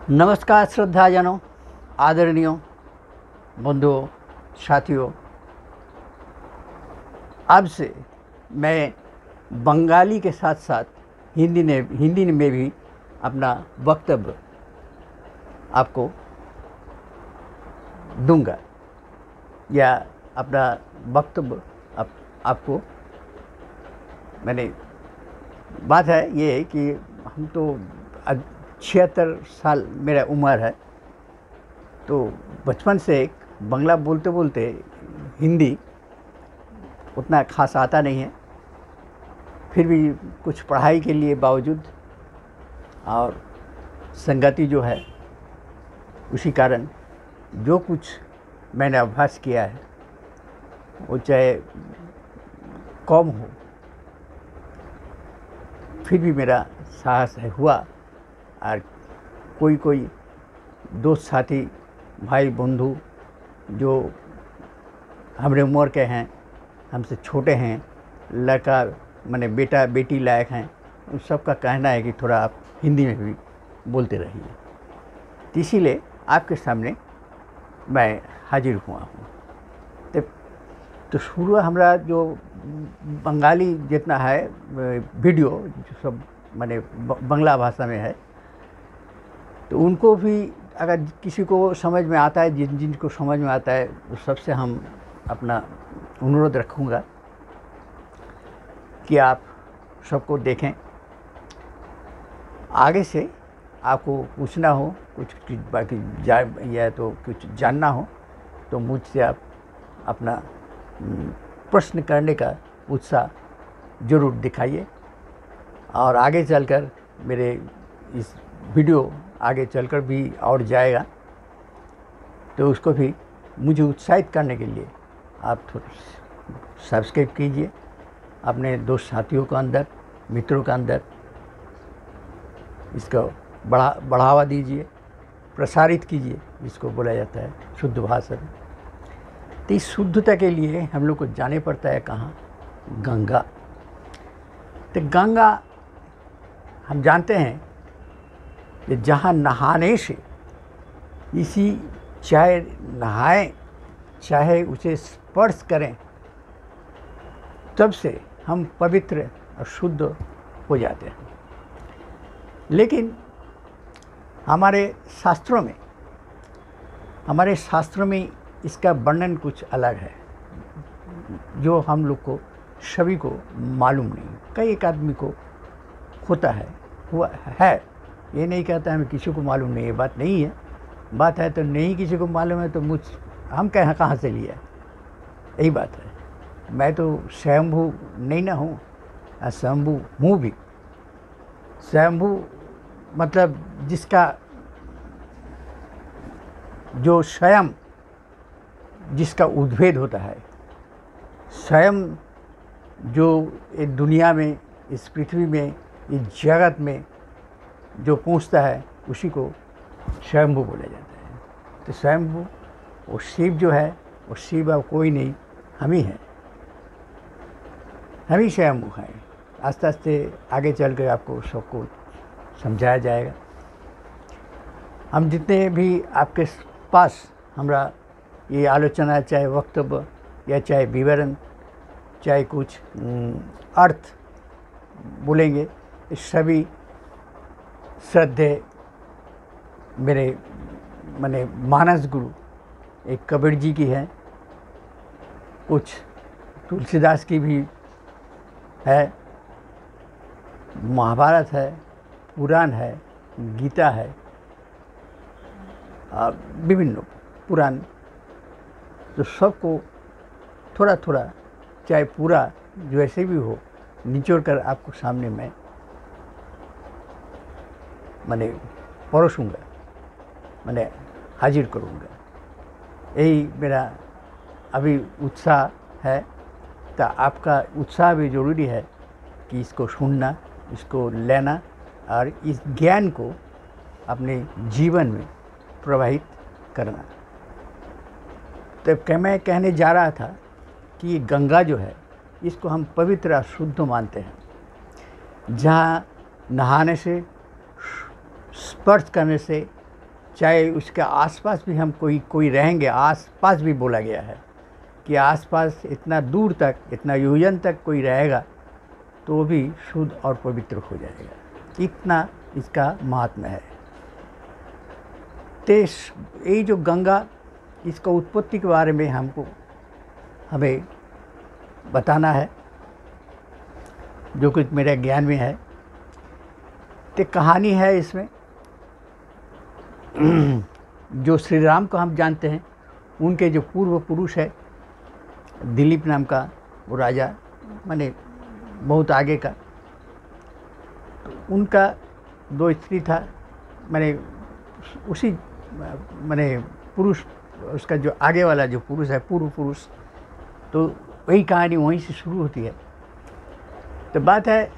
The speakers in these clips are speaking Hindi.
नमस्कार श्रद्धाजनों, आदरणीयों, बंधुओं, साथियों। अब से मैं बंगाली के साथ साथ हिंदी में भी अपना वक्तव्य आपको दूंगा या अपना वक्तव्य आपको मैंने बात है ये कि हम तो 76 साल मेरा उम्र है, तो बचपन से बांग्ला बोलते बोलते हिंदी उतना खास आता नहीं है। फिर भी कुछ पढ़ाई के लिए बावजूद और संगति जो है उसी कारण जो कुछ मैंने अभ्यास किया है वो चाहे कम हो, फिर भी मेरा साहस है हुआ। और कोई दोस्त साथी भाई बंधु जो हमारे उम्र के हैं, हमसे छोटे हैं, लड़का माने बेटा बेटी लायक हैं, उन सबका कहना है कि थोड़ा आप हिंदी में भी बोलते रहिए। इसीलिए आपके सामने मैं हाजिर हुआ हूँ। तो शुरू हमारा जो बंगाली जितना है वीडियो जो सब माने बांग्ला भाषा में है, तो उनको भी अगर किसी को समझ में आता है, जिनको समझ में आता है, उस सबसे हम अपना अनुरोध रखूँगा कि आप सबको देखें। आगे से आपको पूछना हो कुछ बाकी या तो कुछ जानना हो तो मुझसे आप अपना प्रश्न करने का उत्साह ज़रूर दिखाइए। और आगे चलकर मेरे इस वीडियो आगे चलकर भी और जाएगा, तो उसको भी मुझे उत्साहित करने के लिए आप थोड़ा सब्सक्राइब कीजिए, अपने दोस्त साथियों के अंदर, मित्रों के अंदर इसको बढ़ावा दीजिए, प्रसारित कीजिए। इसको बोला जाता है शुद्ध भाषा में। तो इस शुद्धता के लिए हम लोग को जाने पड़ता है कहाँ? गंगा। तो गंगा हम जानते हैं कि जहाँ नहाने से इसी चाहे नहाएं चाहे उसे स्पर्श करें, तब से हम पवित्र और शुद्ध हो जाते हैं। लेकिन हमारे शास्त्रों में इसका वर्णन कुछ अलग है, जो हम लोग को सभी को मालूम नहीं। कई एक आदमी को होता है, हुआ है, ये नहीं कहता है किसी को मालूम नहीं है, बात नहीं है। बात है तो नहीं किसी को मालूम है तो हम कहाँ से लिया, यही बात है। मैं तो स्वयंभू नहीं ना हूँ, स्वयंभू हूँ भी। स्वयंभू मतलब जिसका जो स्वयं जिसका उद्भेद होता है, स्वयं जो इस दुनिया में, इस पृथ्वी में, इस जगत में जो पहुँचता है उसी को स्वयंभू बोला जाता है। तो स्वयंभू वो शिव जो है, वो शिव अब कोई नहीं, हम ही हैं, हम ही स्वयंभू हैं। आस्ते आस्ते आगे चल कर आपको सबको समझाया जाएगा। हम जितने भी आपके पास हमारा ये आलोचना, चाहे वक्तव्य या चाहे विवरण, चाहे कुछ अर्थ बोलेंगे, सभी श्रद्धे मेरे माने मानस गुरु एक कबीर जी की है, कुछ तुलसीदास की भी है, महाभारत है, पुराण है, गीता है, विभिन्न पुराण, तो सबको थोड़ा थोड़ा चाहे पूरा जैसे भी हो निचोड़ कर आपको सामने मैं मैंने परोसूँगा, मैंने हाजिर करूँगा। यही मेरा अभी उत्साह है। तो आपका उत्साह भी ज़रूरी है कि इसको सुनना, इसको लेना और इस ज्ञान को अपने जीवन में प्रवाहित करना। तो मैं कहने जा रहा था कि ये गंगा जो है, इसको हम पवित्र और शुद्ध मानते हैं। जहाँ नहाने से, स्पर्श करने से चाहे उसके आसपास भी हम कोई रहेंगे, आसपास भी बोला गया है कि आसपास इतना दूर तक, इतना योजन तक कोई रहेगा तो भी शुद्ध और पवित्र हो जाएगा। इतना इसका महात्म्य है। तो ये जो गंगा, इसका उत्पत्ति के बारे में हमें बताना है, जो कुछ मेरे ज्ञान में है। तो कहानी है इसमें जो श्री राम को हम जानते हैं, उनके जो पूर्व पुरुष है दिलीप नाम का वो राजा, माने बहुत आगे का, तो उनका 2 स्त्री था, माने उसी माने पुरुष, उसका जो आगे वाला जो पुरुष है पूर्व पुरुष, तो वही कहानी वहीं से शुरू होती है। तो बात है,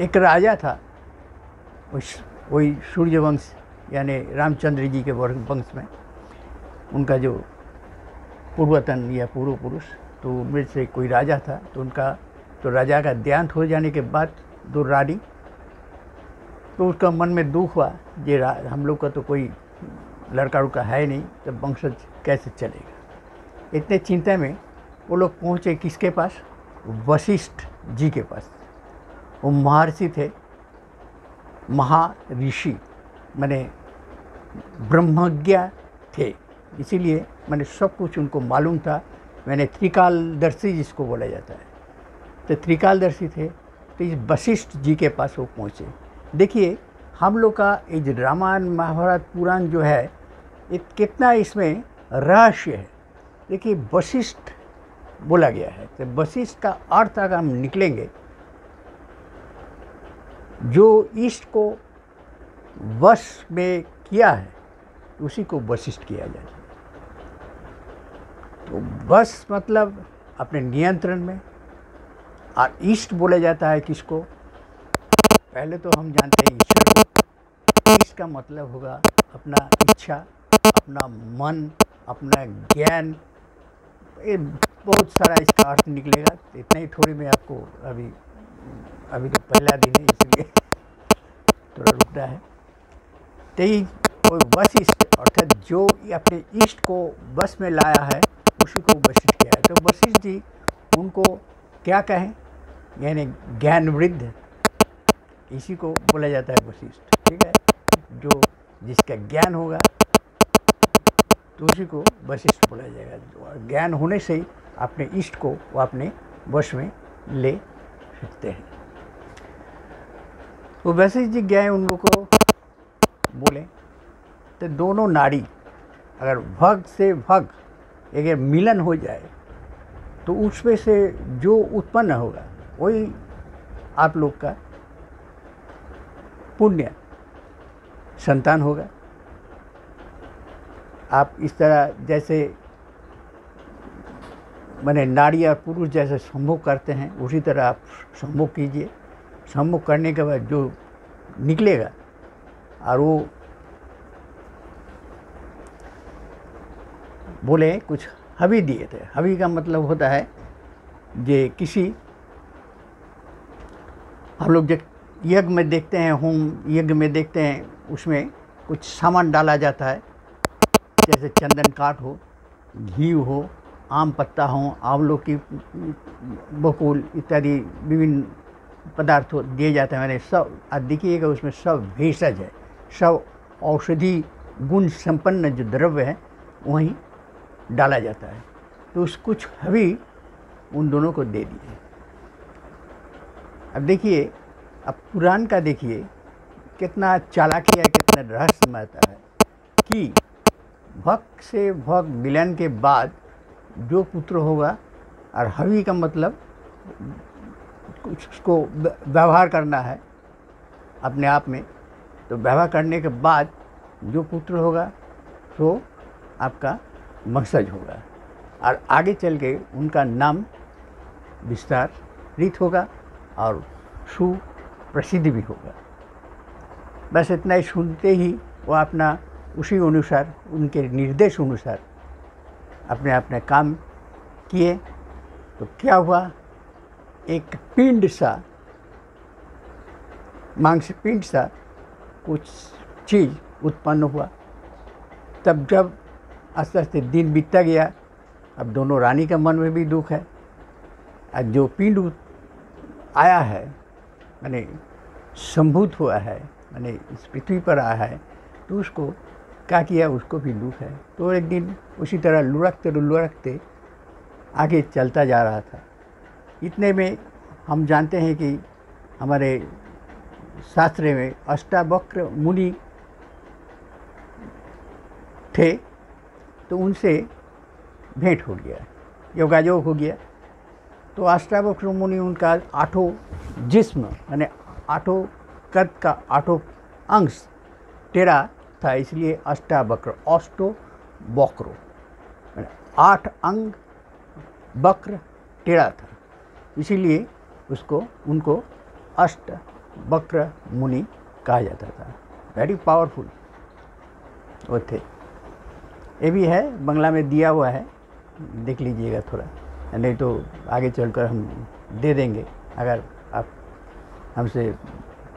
एक राजा था, वही सूर्यवंश यानी रामचंद्र जी के वंश में, उनका जो पूर्वतन या पूर्व पुरुष, तो उनमें से कोई राजा था। तो राजा का देहांत हो जाने के बाद 2 रानी, तो उसका मन में दुख हुआ, ये हम लोग का तो कोई लड़का उड़का है नहीं, तो वंशज कैसे चलेगा। इतने चिंता में वो लोग पहुँचे किसके पास? वशिष्ठ जी के पास। वो महर्षि थे, महर्षि माने ब्रह्मज्ञ थे, इसीलिए मैंने सब कुछ उनको मालूम था। मैंने त्रिकालदर्शी जिसको बोला जाता है, तो त्रिकालदर्शी थे। तो इस वशिष्ठ जी के पास वो पहुँचे। देखिए, हम लोग का ये रामायण महाभारत पुराण जो है, ये कितना इसमें रहस्य है। देखिए, वशिष्ठ बोला गया है, तो वशिष्ठ का अर्थ अगर हम निकलेंगे, जो इष्ट को वश में किया है उसी को वशिष्ठ किया जाता है। तो वश मतलब अपने नियंत्रण में, और इष्ट बोला जाता है किसको? पहले तो हम जानते हैं ईश्वर को। इष्ट का मतलब होगा अपना इच्छा, अपना मन, अपना ज्ञान, ये बहुत सारा इसका अर्थ निकलेगा। तो इतना ही थोड़ी मैं आपको अभी तो पहला दिन है इसलिए थोड़ा रुकना है। तो ये कोई वशिष्ठ अर्थात जो अपने इष्ट को वश में लाया है उसी को वशिष्ठ किया है। तो वशिष्ठ जी उनको क्या कहें, यानी ज्ञान वृद्ध, इसी को बोला जाता है वशिष्ठ। ठीक है, जो जिसका ज्ञान होगा तो उसी को वशिष्ठ बोला जाएगा। ज्ञान होने से ही अपने इष्ट को वो अपने वश में ले सकते हैं। तो वशिष्ठ जी गए उन लोगों को बोले, तो दोनों नाड़ी अगर भग से भग अगर मिलन हो जाए तो उसमें से जो उत्पन्न होगा वही आप लोग का पुण्य संतान होगा। आप इस तरह जैसे माने नारी और पुरुष जैसे संभोग करते हैं, उसी तरह आप संभोग कीजिए। संभोग करने के बाद जो निकलेगा, और वो बोले कुछ हवि दिए थे। हवि का मतलब होता है जे किसी, हम लोग जो यज्ञ में देखते हैं, होम यज्ञ में देखते हैं, उसमें कुछ सामान डाला जाता है, जैसे चंदन काठ हो, घी हो, आम पत्ता हो, आंवलों की बकुल इत्यादि विभिन्न पदार्थ दिए जाते हैं। मैंने सब देखिएगा उसमें सब भेषज है, सब औषधि गुण संपन्न जो द्रव्य है वहीं डाला जाता है। तो उस कुछ हवि उन दोनों को दे दिए। अब देखिए, अब पुराण का देखिए कितना चालाकी है, कितना रहस्यमयता है कि भक्त से भक्त मिलन के बाद जो पुत्र होगा, और हवि का मतलब कुछ उसको व्यवहार करना है अपने आप में, तो व्यवहार करने के बाद जो पुत्र होगा तो आपका वंशज होगा, और आगे चल के उनका नाम विस्तारित होगा और सुप्रसिद्ध भी होगा। बस इतना ही सुनते ही वो अपना उसी अनुसार, उनके निर्देश अनुसार अपने अपने काम किए। तो क्या हुआ, एक पिंड सा, मांस पिंड सा कुछ चीज़ उत्पन्न हुआ। तब जब आस्ते आस्ते दिन बीतता गया, अब दोनों रानी के मन में भी दुख है। आज जो पिंड आया है, माने संभूत हुआ है, माने इस पृथ्वी पर आया है, तो उसको क्या किया, उसको भी दुख है। तो एक दिन उसी तरह लुढ़कते आगे चलता जा रहा था। इतने में हम जानते हैं कि हमारे शास्त्र में अष्टावक्र मुनि थे, तो उनसे भेंट हो गया, योगायोग हो गया। तो अष्टावक्र मुनि उनका 8 जिस्म यानी 8 कद का 8 अंश टेढ़ा था, इसलिए अष्टावक्र, अष्टो वक्रो, 8 अंग वक्र टेढ़ा था, इसीलिए उनको अष्ट वक्र मुनि कहा जाता था। वेरी पावरफुल वो थे। ये भी है, बंगला में दिया हुआ है, देख लीजिएगा थोड़ा, नहीं तो आगे चलकर हम दे देंगे, अगर आप हमसे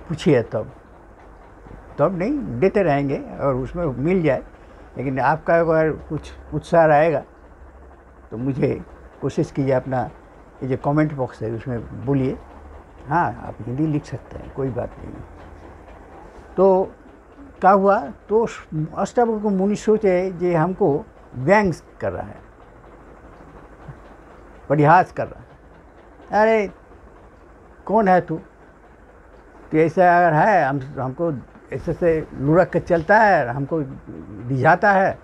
पूछिए तब नहीं देते रहेंगे और उसमें मिल जाए। लेकिन आपका अगर कुछ उत्साह रहेगा तो मुझे कोशिश कीजिए, अपना ये जो कमेंट बॉक्स है उसमें बोलिए। हाँ, आप हिंदी लिख सकते हैं, कोई बात नहीं। तो क्या हुआ, तो अष्टावक्र मुनि सोचे ये हमको व्यंग कर रहा है, परिहास कर रहा है। अरे कौन है तू? तो ऐसा अगर है, हमको ऐसे से लुढ़क के चलता है, हमको रिझाता है।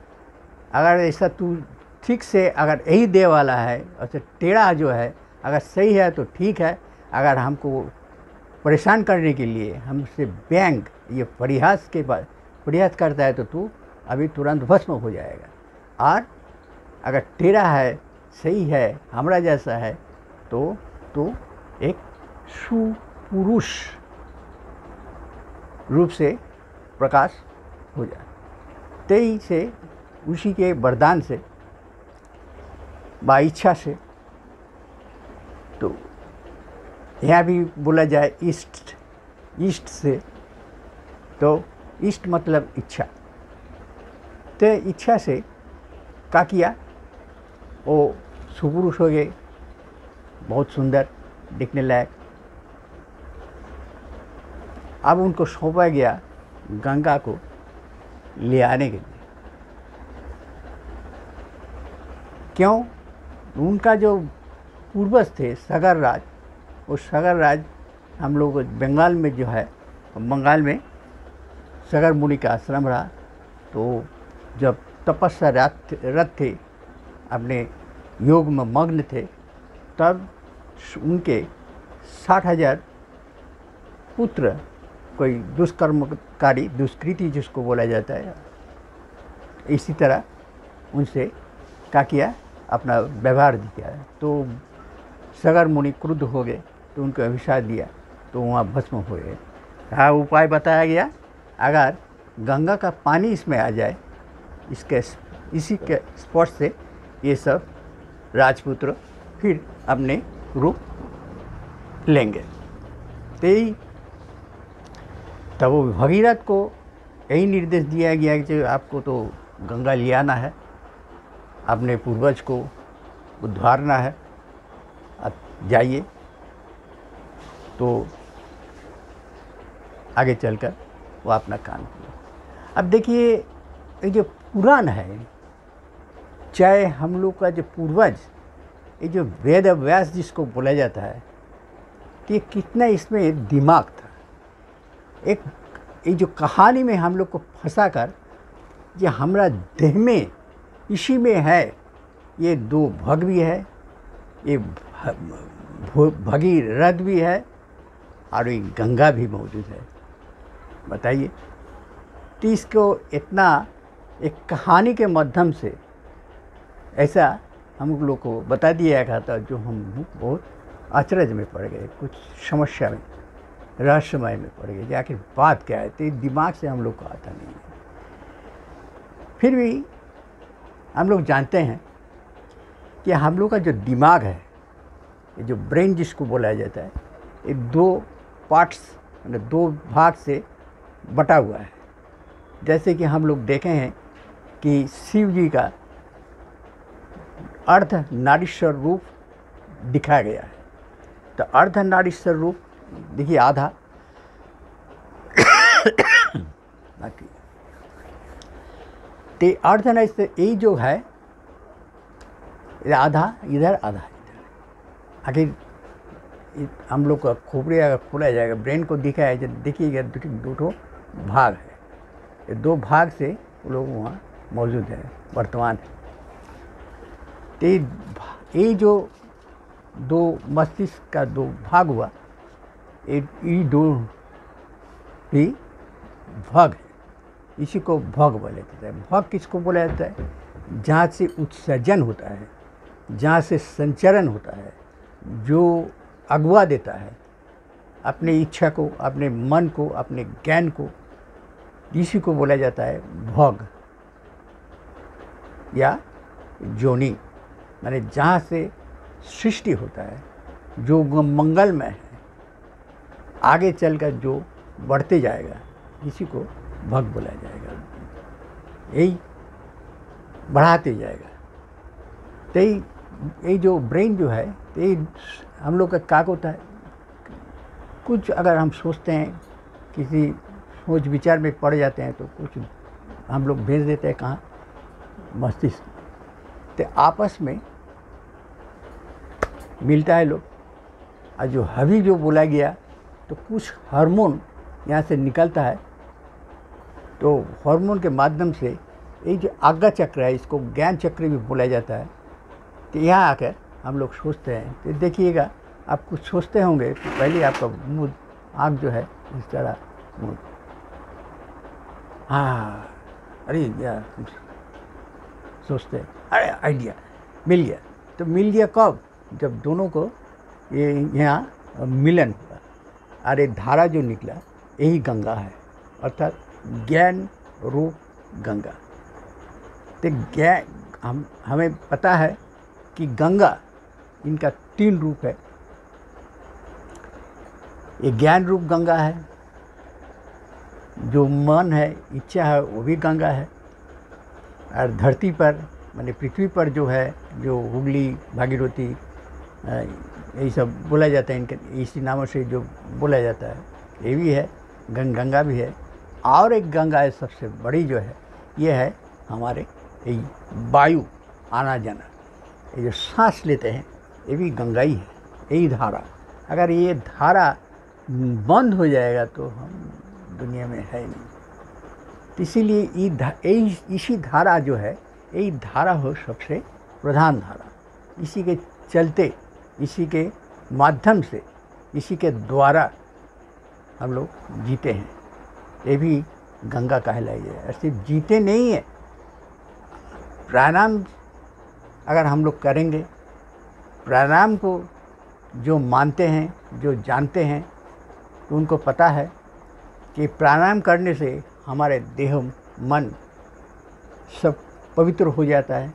अगर ऐसा तू ठीक से अगर यही दे वाला है, अच्छा टेढ़ा जो है अगर सही है तो ठीक है, अगर हमको परेशान करने के लिए हमसे व्यंग ये परिहास करता है तो तू अभी तुरंत भस्म हो जाएगा। और अगर टेढ़ा है, सही है, हमरा जैसा है, तो तू एक सुपुरुष रूप से प्रकाश हो जाए। तेई से उसी के वरदान से, बा इच्छा से, तो यहाँ भी बोला जाए ईस्ट से, तो ईस्ट मतलब इच्छा। तो इच्छा से क्या किया, वो सुपुरुष हो गए, बहुत सुंदर दिखने लायक। अब उनको सौंपा गया गंगा को ले आने के लिए। क्यों? उनका जो पूर्वज थे सगर राज, वो सगर राज हम लोग बंगाल में जो है, बंगाल में सगर मुनि का आश्रम रहा। तो जब तपस्या रत थे, अपने योग में मग्न थे, तब उनके 60,000 पुत्र, कोई दुष्कर्मकारी, दुष्कृति जिसको बोला जाता है, इसी तरह उनसे क्या किया, अपना व्यवहार दिया। तो सगर मुनि क्रुद्ध हो गए, तो उनको अभिशाप दिया, तो वहाँ भस्म हो गए। हाँ, उपाय बताया गया, अगर गंगा का पानी इसमें आ जाए, इसी के स्पर्श से ये सब राजपुत्र फिर अपने रूप लेंगे। तब वो भगीरथ को यही निर्देश दिया गया कि आपको तो गंगा ले आना है, अपने पूर्वज को उद्धारना है, आप जाइए। तो आगे चलकर वो अपना काम किया। अब देखिए, ये जो पुराण है, चाहे हम लोग का जो पूर्वज, ये जो वेद व्यास जिसको बोला जाता है, कि कितना इसमें दिमाग था। एक ये जो कहानी में हम लोग को फंसा कर, ये हमारा देह में इसी में है, ये 2 भग भी है, ये भगीरथ भी है, और ये गंगा भी मौजूद है। बताइए, तो इसको इतना एक कहानी के माध्यम से ऐसा हम लोग को बता दिया गया था, जो हम बहुत अचरज में पड़ गए, कुछ समस्या में, रहस्यमय में पड़ गए। आखिर बात क्या है, तो दिमाग से हम लोग को आता नहीं है। फिर भी हम लोग जानते हैं कि हम लोग का जो दिमाग है, ये जो ब्रेन जिसको बोला जाता है, ये 2 पार्ट्स, मतलब 2 भाग से बटा हुआ है। जैसे कि हम लोग देखे हैं कि शिव जी का अर्ध नारीश्वर रूप दिखाया गया है। तो अर्ध नारीश्वर रूप देखिए आधा बाकी ते अर्ध नारीश्वर यही जो है, आधा इधर आधा इधर। आखिर हम लोग का खोपड़ी अगर खोला जाएगा, ब्रेन को दिखाया जब देखिएगा दो ठो भाग है, ये दो भाग से वो लोग वहाँ मौजूद है वर्तमान है। तो ये जो दो मस्तिष्क का दो भाग हुआ, ये दो भी भाग है, इसी को भाग बोला जाता है। भाग किसको बोला जाता है? जहाँ से उत्सर्जन होता है, जहाँ से संचरण होता है, जो अगवा देता है अपने इच्छा को, अपने मन को, अपने ज्ञान को, इसी को बोला जाता है भोग या जोनी। माने जहाँ से सृष्टि होता है, जो मंगलमय है, आगे चलकर जो बढ़ते जाएगा, इसी को भोग बोला जाएगा। यही बढ़ाते जाएगा। तो यही जो ब्रेन जो है, यही हम लोग का काक होता है। कुछ अगर हम सोचते हैं, किसी सोच विचार में पड़ जाते हैं, तो कुछ हम लोग भेज देते हैं कहाँ? मस्तिष्क। तो आपस में मिलता है लोग, और जो हवी जो बोला गया, तो कुछ हार्मोन यहाँ से निकलता है। तो हार्मोन के माध्यम से ये जो आज्ञा चक्र है, इसको ज्ञान चक्र भी बोला जाता है। तो यहाँ आकर हम लोग सोचते हैं। तो देखिएगा, आप कुछ सोचते होंगे तो पहले आपका मुँह, आँख जो है इस तरह मुँह, हाँ अरे यार सोचते हैं, अरे आइडिया मिल गया। तो मिल गया कब? जब दोनों को ये यहाँ मिलन हुआ। अरे धारा जो निकला, यही गंगा है, अर्थात ज्ञान रूप गंगा। तो ज्ञान हमें पता है कि गंगा, इनका 3 रूप है। ये ज्ञान रूप गंगा है, जो मन है, इच्छा है, वो भी गंगा है। और धरती पर माने पृथ्वी पर जो है, जो हुगली, भागीरथी, यही सब बोला जाता है, इनके इसी नामों से जो बोला जाता है, ये भी है, गंगा भी है। और एक गंगा है सबसे बड़ी जो है, ये है हमारे वायु आना जाना, ये जो सांस लेते हैं, ये भी गंगा ही है, यही धारा। अगर ये धारा बंद हो जाएगा तो हम दुनिया में है नहीं। इसीलिए इसी धारा जो है, यही धारा हो सबसे प्रधान धारा। इसी के चलते, इसी के माध्यम से, इसी के द्वारा हम लोग जीते हैं। ये भी गंगा कहलाई है। सिर्फ जीते नहीं है, प्राणायाम अगर हम लोग करेंगे, प्राणायाम को जो मानते हैं, जो जानते हैं, तो उनको पता है कि प्राणायाम करने से हमारे देह, मन सब पवित्र हो जाता है।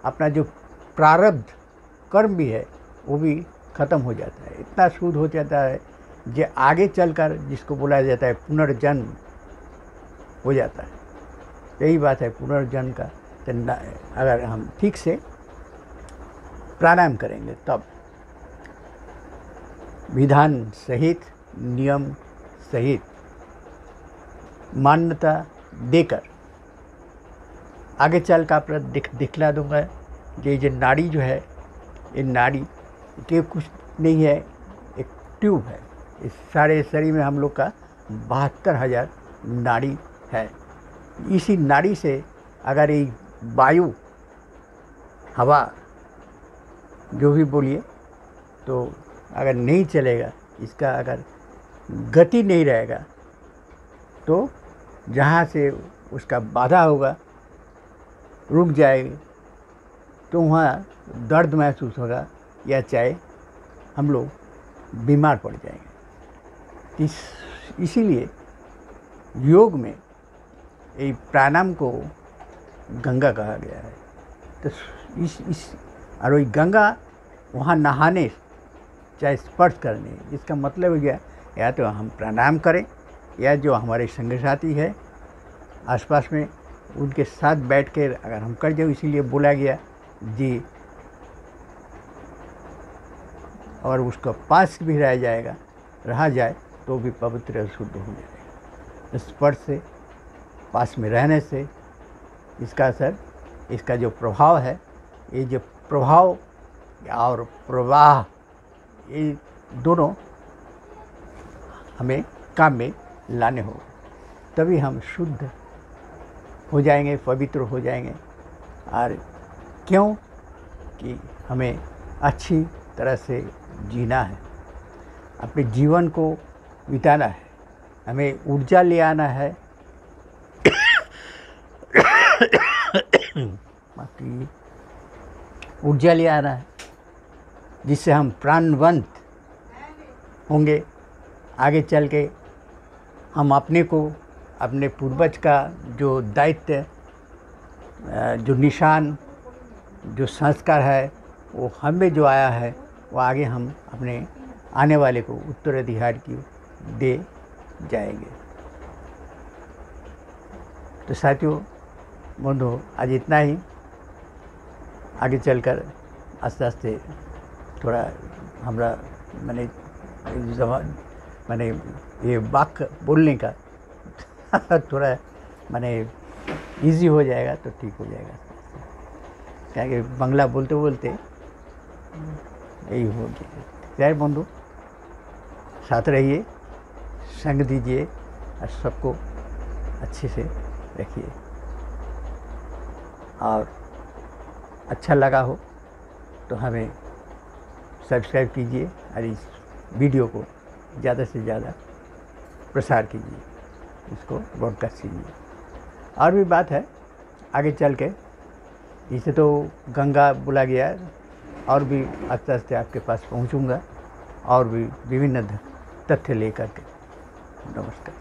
अपना जो प्रारब्ध कर्म भी है, वो भी ख़त्म हो जाता है, इतना शुद्ध हो जाता है, जो आगे चलकर जिसको बोला जाता है पुनर्जन्म हो जाता है। यही बात है पुनर्जन्म का। तो अगर हम ठीक से प्राणायाम करेंगे, तब विधान सहित, नियम सहित, मान्यता देकर आगे चल का आपको दिखला दूंगा। ये नाड़ी जो है, ये नाड़ी के कुछ नहीं है, एक ट्यूब है। इस सारे शरीर में हम लोग का 72,000 नाड़ी है। इसी नाड़ी से अगर ये वायु, हवा, जो भी बोलिए, तो अगर नहीं चलेगा, इसका अगर गति नहीं रहेगा, तो जहाँ से उसका बाधा होगा, रुक जाएगी, तो वहाँ दर्द महसूस होगा, या चाहे हम लोग बीमार पड़ जाएंगे। इसीलिए योग में ये प्राणायाम को गंगा कहा गया है। तो और वही गंगा वहाँ नहाने, चाहे स्पर्श करने, इसका मतलब हो गया या तो हम प्राणायाम करें, या जो हमारे संगी साथी है आसपास में उनके साथ बैठ कर अगर हम कर जाओ, इसीलिए बोला गया जी, और उसका पास भी रहा जाए तो भी पवित्र और शुद्ध हो जाएगा। स्पर्श से, पास में रहने से इसका असर, इसका जो प्रभाव है, ये जो प्रभाव और प्रवाह, ये दोनों हमें काम में लाने होंगे, तभी हम शुद्ध हो जाएंगे, पवित्र हो जाएंगे। और क्यों कि हमें अच्छी तरह से जीना है, अपने जीवन को बिताना है, हमें ऊर्जा ले आना है ऊर्जा ले आना है, जिससे हम प्राणवंत होंगे। आगे चल के हम अपने को, अपने पूर्वज का जो दायित्व, जो निशान, जो संस्कार है, वो हमें जो आया है, वो आगे हम अपने आने वाले को उत्तराधिकारी की दे जाएंगे। तो साथियों, बंधु, आज इतना ही। आगे चलकर आस्ते आस्ते थोड़ा हमरा मैंने ये वाक्य बोलने का थोड़ा इजी हो जाएगा तो ठीक हो जाएगा। क्या कि बांग्ला बोलते बोलते यही हो गया। जय बंधु, साथ रहिए, संग दीजिए और सबको अच्छे से रखिए। और अच्छा लगा हो तो हमें सब्सक्राइब कीजिए और इस वीडियो को ज़्यादा से ज़्यादा प्रसार कीजिए, इसको ब्रॉडकास्ट कीजिए। और भी बात है आगे चल के, इसे तो गंगा बुला गया है, और भी आस्ते आस्ते आपके पास पहुंचूंगा और भी विभिन्न तथ्य लेकर के। नमस्कार।